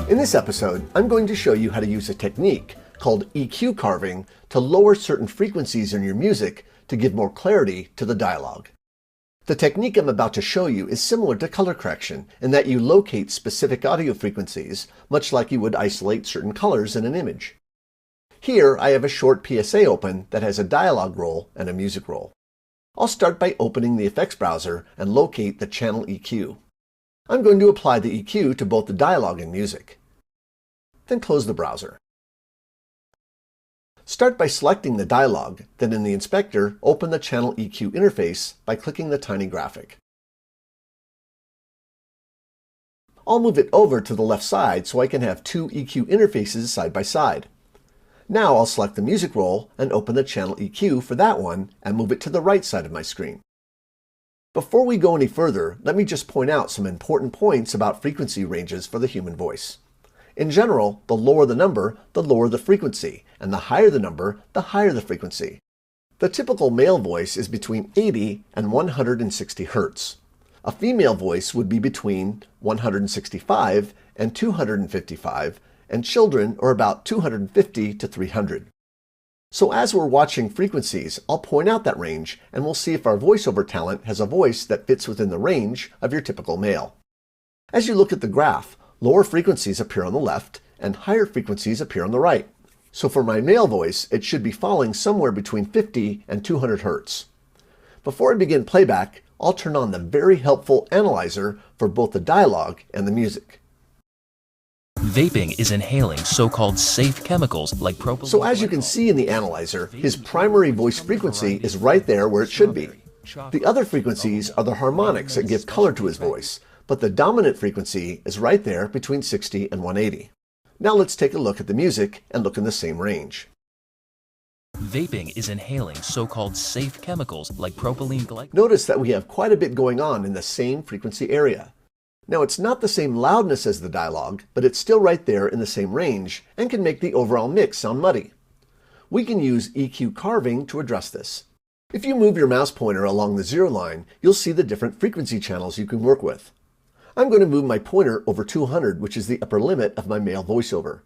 In this episode, I'm going to show you how to use a technique called EQ carving to lower certain frequencies in your music to give more clarity to the dialogue. The technique I'm about to show you is similar to color correction in that you locate specific audio frequencies, much like you would isolate certain colors in an image. Here, I have a short PSA open that has a dialogue roll and a music roll. I'll start by opening the effects browser and locate the channel EQ. I'm going to apply the EQ to both the dialogue and music. Then close the browser. Start by selecting the dialogue, then in the inspector, open the channel EQ interface by clicking the tiny graphic. I'll move it over to the left side so I can have two EQ interfaces side by side. Now I'll select the music roll and open the channel EQ for that one and move it to the right side of my screen. Before we go any further, let me just point out some important points about frequency ranges for the human voice. In general, the lower the number, the lower the frequency, and the higher the number, the higher the frequency. The typical male voice is between 80 and 160 Hz. A female voice would be between 165 and 255, and children are about 250 to 300. So as we're watching frequencies, I'll point out that range, and we'll see if our voiceover talent has a voice that fits within the range of your typical male. As you look at the graph, lower frequencies appear on the left, and higher frequencies appear on the right. So for my male voice, it should be falling somewhere between 50 and 200 Hz. Before I begin playback, I'll turn on the very helpful analyzer for both the dialogue and the music. Vaping is inhaling so-called safe chemicals like propylene. So as you can see in the analyzer, his primary voice frequency is right there where it should be. The other frequencies are the harmonics that give color to his voice, but the dominant frequency is right there between 60 and 180. Now let's take a look at the music and look in the same range. Vaping is inhaling so-called safe chemicals like propylene glycol. Notice that we have quite a bit going on in the same frequency area. Now it's not the same loudness as the dialogue, but it's still right there in the same range and can make the overall mix sound muddy. We can use EQ carving to address this. If you move your mouse pointer along the zero line, you'll see the different frequency channels you can work with. I'm going to move my pointer over 200, which is the upper limit of my male voiceover.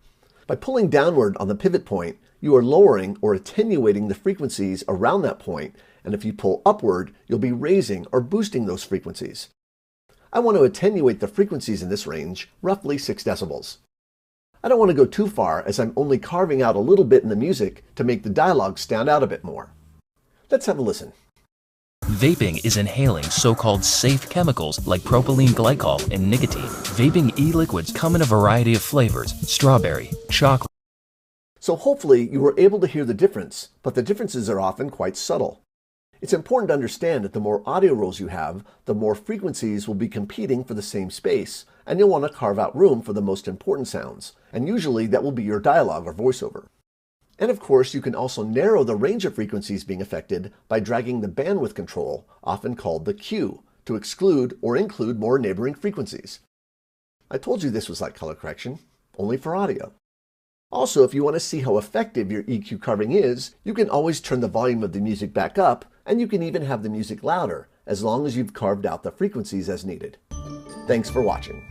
By pulling downward on the pivot point, you are lowering or attenuating the frequencies around that point, and if you pull upward, you'll be raising or boosting those frequencies. I want to attenuate the frequencies in this range, roughly 6 decibels. I don't want to go too far as I'm only carving out a little bit in the music to make the dialogue stand out a bit more. Let's have a listen. Vaping is inhaling so-called safe chemicals like propylene glycol and nicotine. Vaping e-liquids come in a variety of flavors: strawberry, chocolate. So hopefully you were able to hear the difference, but the differences are often quite subtle. It's important to understand that the more audio rolls you have, the more frequencies will be competing for the same space, and you'll want to carve out room for the most important sounds, and usually that will be your dialogue or voiceover. And of course, you can also narrow the range of frequencies being affected by dragging the bandwidth control, often called the Q, to exclude or include more neighboring frequencies. I told you this was like color correction, only for audio. Also, if you want to see how effective your EQ carving is, you can always turn the volume of the music back up, and you can even have the music louder, as long as you've carved out the frequencies as needed. Thanks for watching.